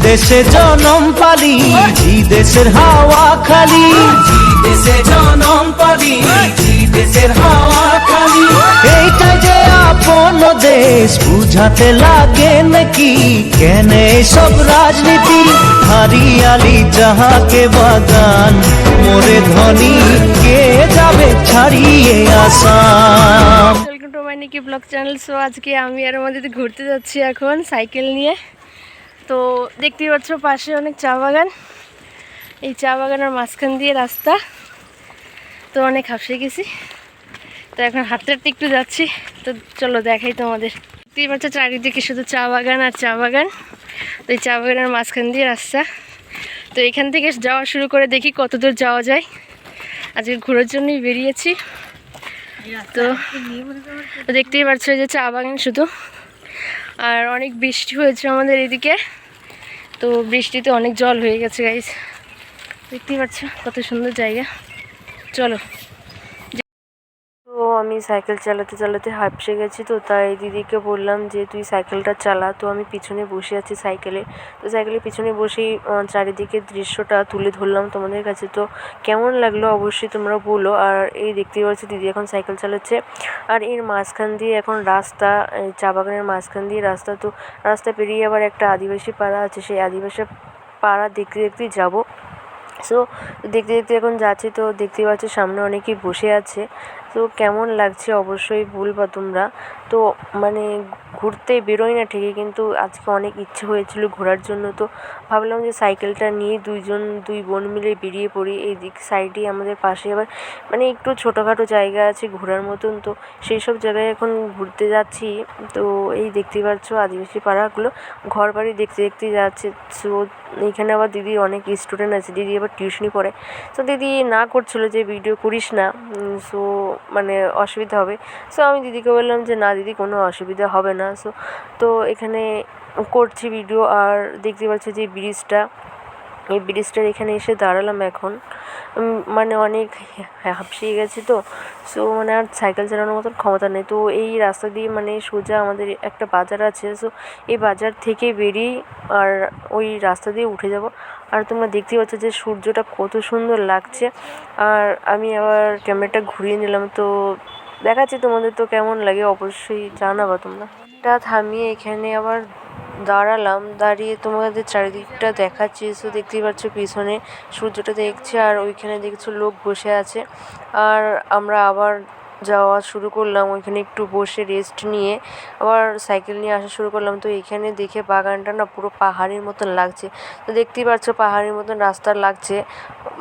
দেশে জনম পালি, জি দেশের হাওয়া খালি, জি দেশে জনম পালি, জি দেশের হাওয়া খালি। এইটা যে আপন দেশ বুঝাতে লাগে নাকি, কেন সব রাজনীতি, হারিয়ালি যাহাকে বাগান, মোরে ধনী কে যাবে ছাড়িয়ে Assam. Welcome to my Niki blog channel. So আজকে আমি আর আমাদের ঘুরতে যাচ্ছি এখন সাইকেল নিয়ে। তো দেখতেই পাচ্ছ পাশে অনেক চা বাগান, এই চা বাগানের মাঝখান দিয়ে রাস্তা। তো অনেক হাঁপিয়ে গেছি, তো এখন হাঁটতে হাঁটতে একটু যাচ্ছি। তো চলো দেখাই তোমাদের। দেখতেই পাচ্ছ চারিদিকে শুধু চা বাগান আর চা বাগান। তো এই চা বাগানের মাঝখান দিয়ে রাস্তা। তো এখান থেকে যাওয়া শুরু করে দেখি কত দূর যাওয়া যায়। আজকে ঘোরার জন্যই বেরিয়েছি। তো দেখতেই পাচ্ছ যে চা বাগান শুধু, আর অনেক বৃষ্টি হয়েছে আমাদের এদিকে। তো বৃষ্টিতে অনেক জল হয়ে গেছে গাইস, দেখতেই পাচ্ছ কত সুন্দর জায়গা। চলো। তো আমি সাইকেল চালাতে চালাতে হাঁপিয়ে গেছি, তো তাই দিদিকে বললাম যে তুই সাইকেলটা চালা। তো আমি পিছনে বসে আছি সাইকেলে। তো সাইকেলের পিছনে বসেই চারিদিকের দৃশ্যটা তুলে ধরলাম তোমাদের কাছে। তো কেমন লাগলো অবশ্যই তোমরা বলো। আর এই দেখতেই পাচ্ছি দিদি এখন সাইকেল চালাচ্ছে, আর এর মাঝখান দিয়ে এখন রাস্তা, চা বাগানের মাঝখান দিয়ে রাস্তা। তো রাস্তা পেরিয়ে আবার একটা আদিবাসী পাড়া আছে, সেই আদিবাসী পাড়া দেখতে দেখতেই যাবো। সো দেখতে দেখতে এখন যাচ্ছি। তো দেখতেই পাচ্ছ সামনে অনেকেই বসে আছে। তো কেমন লাগছে অবশ্যই বলবা তোমরা। তো মানে ঘুরতে বেরোই না ঠিকই, কিন্তু আজকে অনেক ইচ্ছে হয়েছিল ঘোরার জন্য। তো ভাবলাম যে সাইকেলটা নিয়ে দুই বোন মিলে বেরিয়ে পড়ি। এই দিক সাইডেই আমাদের পাশে আবার মানে একটু ছোটোখাটো জায়গা আছে ঘোরার মতন। তো সেই সব জায়গায় এখন ঘুরতে যাচ্ছি। তো এই দেখতেই পাচ্ছ আদিবাসী পাড়াগুলো, ঘর বাড়ি দেখতে দেখতেই যাচ্ছে। সো এইখানে আবার দিদির অনেক স্টুডেন্ট আছে, দিদি আবার টিউশনি পড়ে। সো দিদি না করছিল যে ভিডিও করিস না, সো মানে অসুবিধা হবে। সো আমি দিদিকে বললাম যে না দিদি কোনো অসুবিধা হবে না। সো তো এখানে করছি ভিডিও। আর দেখতে পাচ্ছি যে ব্রিজটা, এই ব্রিজটার এখানে এসে দাঁড়ালাম এখন। মানে অনেক হাঁপিয়ে গেছি তো। সো মানে আর সাইকেল চালানোর মতন ক্ষমতা নেই। তো এই রাস্তা দিয়ে মানে সোজা আমাদের একটা বাজার আছে। সো এই বাজার থেকে বেরিয়ে আর ওই রাস্তা দিয়ে উঠে যাব। আর তোমরা দেখতেই পাচ্ছ যে সূর্যটা কত সুন্দর লাগছে। আর আমি আবার ক্যামেরাটা ঘুরিয়ে নিলাম, তো দেখাচ্ছি তোমাদের। তো কেমন লাগে অবশ্যই জানাবা তোমরা। এটা থামিয়ে এখানে আবার দাঁড়ালাম, দাঁড়িয়ে তোমাদের চারিদিকটা দেখাচ্ছি। সো দেখতেই পাচ্ছ পিছনে সূর্যটা দেখছে, আর ওইখানে দেখছো লোক বসে আছে। আর আমরা আবার যাওয়া শুরু করলাম, ওইখানে একটু বসে রেস্ট নিয়ে আবার সাইকেল নিয়ে আসা শুরু করলাম। তো এখানে দেখে বাগানটা না পুরো পাহাড়ের মতন লাগছে। তো দেখতেই পাচ্ছ পাহাড়ের মতন রাস্তা লাগছে,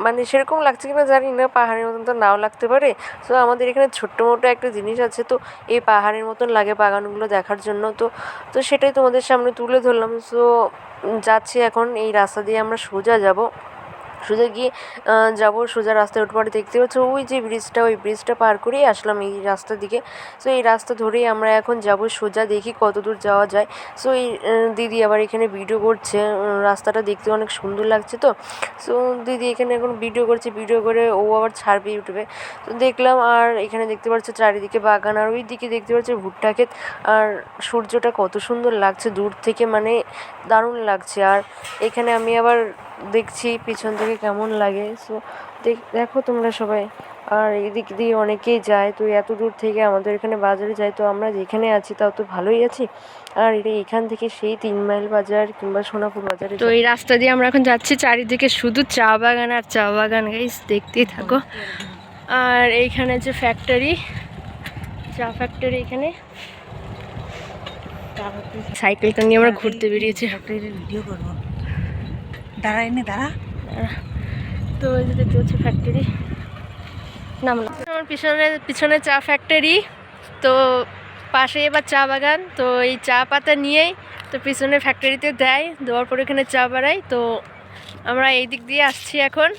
মানে সেরকম লাগছে কিনা জানি না, পাহাড়ের মতন তো নাও লাগতে পারে। সো আমাদের এখানে ছোট্ট মোটো একটা জিনিস আছে, তো এই পাহাড়ের মতন লাগে বাগানগুলো দেখার জন্য। তো তো সেটাই তোমাদের সামনে তুলে ধরলাম। সো যাচ্ছি এখন এই রাস্তা দিয়ে আমরা সোজা যাব, সোজা গিয়ে যাবো সোজা রাস্তায় উঠে পড়ে। দেখতে পাচ্ছ ওই যে ব্রিজটা, ওই ব্রিজটা পার করেই আসলাম এই রাস্তার দিকে। সো এই রাস্তা ধরেই আমরা এখন যাব সোজা, দেখি কত দূর যাওয়া যায়। সো এই দিদি আবার এখানে ভিডিও করছে, রাস্তাটা দেখতে অনেক সুন্দর লাগছে। তো সো দিদি এখানে এখন ভিডিও করছে, ভিডিও করে ও আবার ছাড়বে ইউটিউবে। তো দেখলাম, আর এখানে দেখতে পাচ্ছ চারিদিকে বাগান, আর ওই দিকে দেখতে পাচ্ছ ভুট্টা ক্ষেত। আর সূর্যটা কত সুন্দর লাগছে দূর থেকে, মানে দারুণ লাগছে। আর এখানে আমি আবার দেখছি পিছন থেকে কেমন লাগে। সো দেখো তোমরা সবাই। আর এদিক দিয়ে অনেকেই যায়, তো এত দূর থেকে আমাদের এখানে বাজারে যায়। তো আমরা যেখানে আছি তাও তো ভালোই আছি। আর এটা এখান থেকে সেই 3 মাইল বাজার কিংবা সোনাপুর বাজারে। তো এই রাস্তা দিয়ে আমরা এখন যাচ্ছি, চারিদিকে শুধু চা বাগান আর চা বাগান গাইস, দেখতেই থাকো। আর এইখানে যে ফ্যাক্টরি, চা ফ্যাক্টরি, এখানে সাইকেলটা নিয়ে আমরা ঘুরতে বেরিয়েছি। ভিডিও করবো, দাঁড়া এনে দাঁড়া। তো এই যে দেখতে হচ্ছে ফ্যাক্টরি, নামলাম। আমার পিছনে চা ফ্যাক্টরি, তো পাশে এবার চা বাগান। তো এই চা পাতা নিয়েই তো পিছনে ফ্যাক্টরিতে দেওয়ার পরে এখানে চা বাড়ায়। তো আমরা এই দিক দিয়ে আসছি এখন।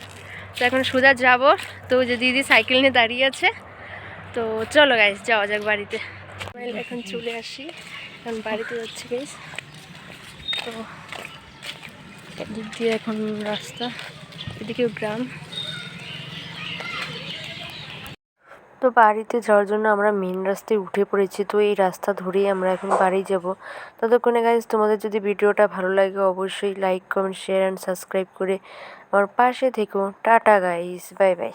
তো এখন সোজা যাব। তো যে দিদি সাইকেল নিয়ে দাঁড়িয়ে আছে, তো চলো গাইস যাওয়া যাক বাড়িতে। এখন চলে আসি, এখন বাড়িতে যাচ্ছি গাইস। তো এদিক দিয়ে এখন রাস্তা, এদিকেও গ্রাম। তো বাড়িতে যাওয়ার জন্য আমরা মেন রাস্তায় উঠে পড়েছি, তো এই রাস্তা ধরেই আমরা এখন বাড়ি যাব। ততক্ষণে গাইজ তোমাদের যদি ভিডিওটা ভালো লাগে অবশ্যই like comment share and subscribe করে আমার পাশে থেকো। Tata guys, bye bye.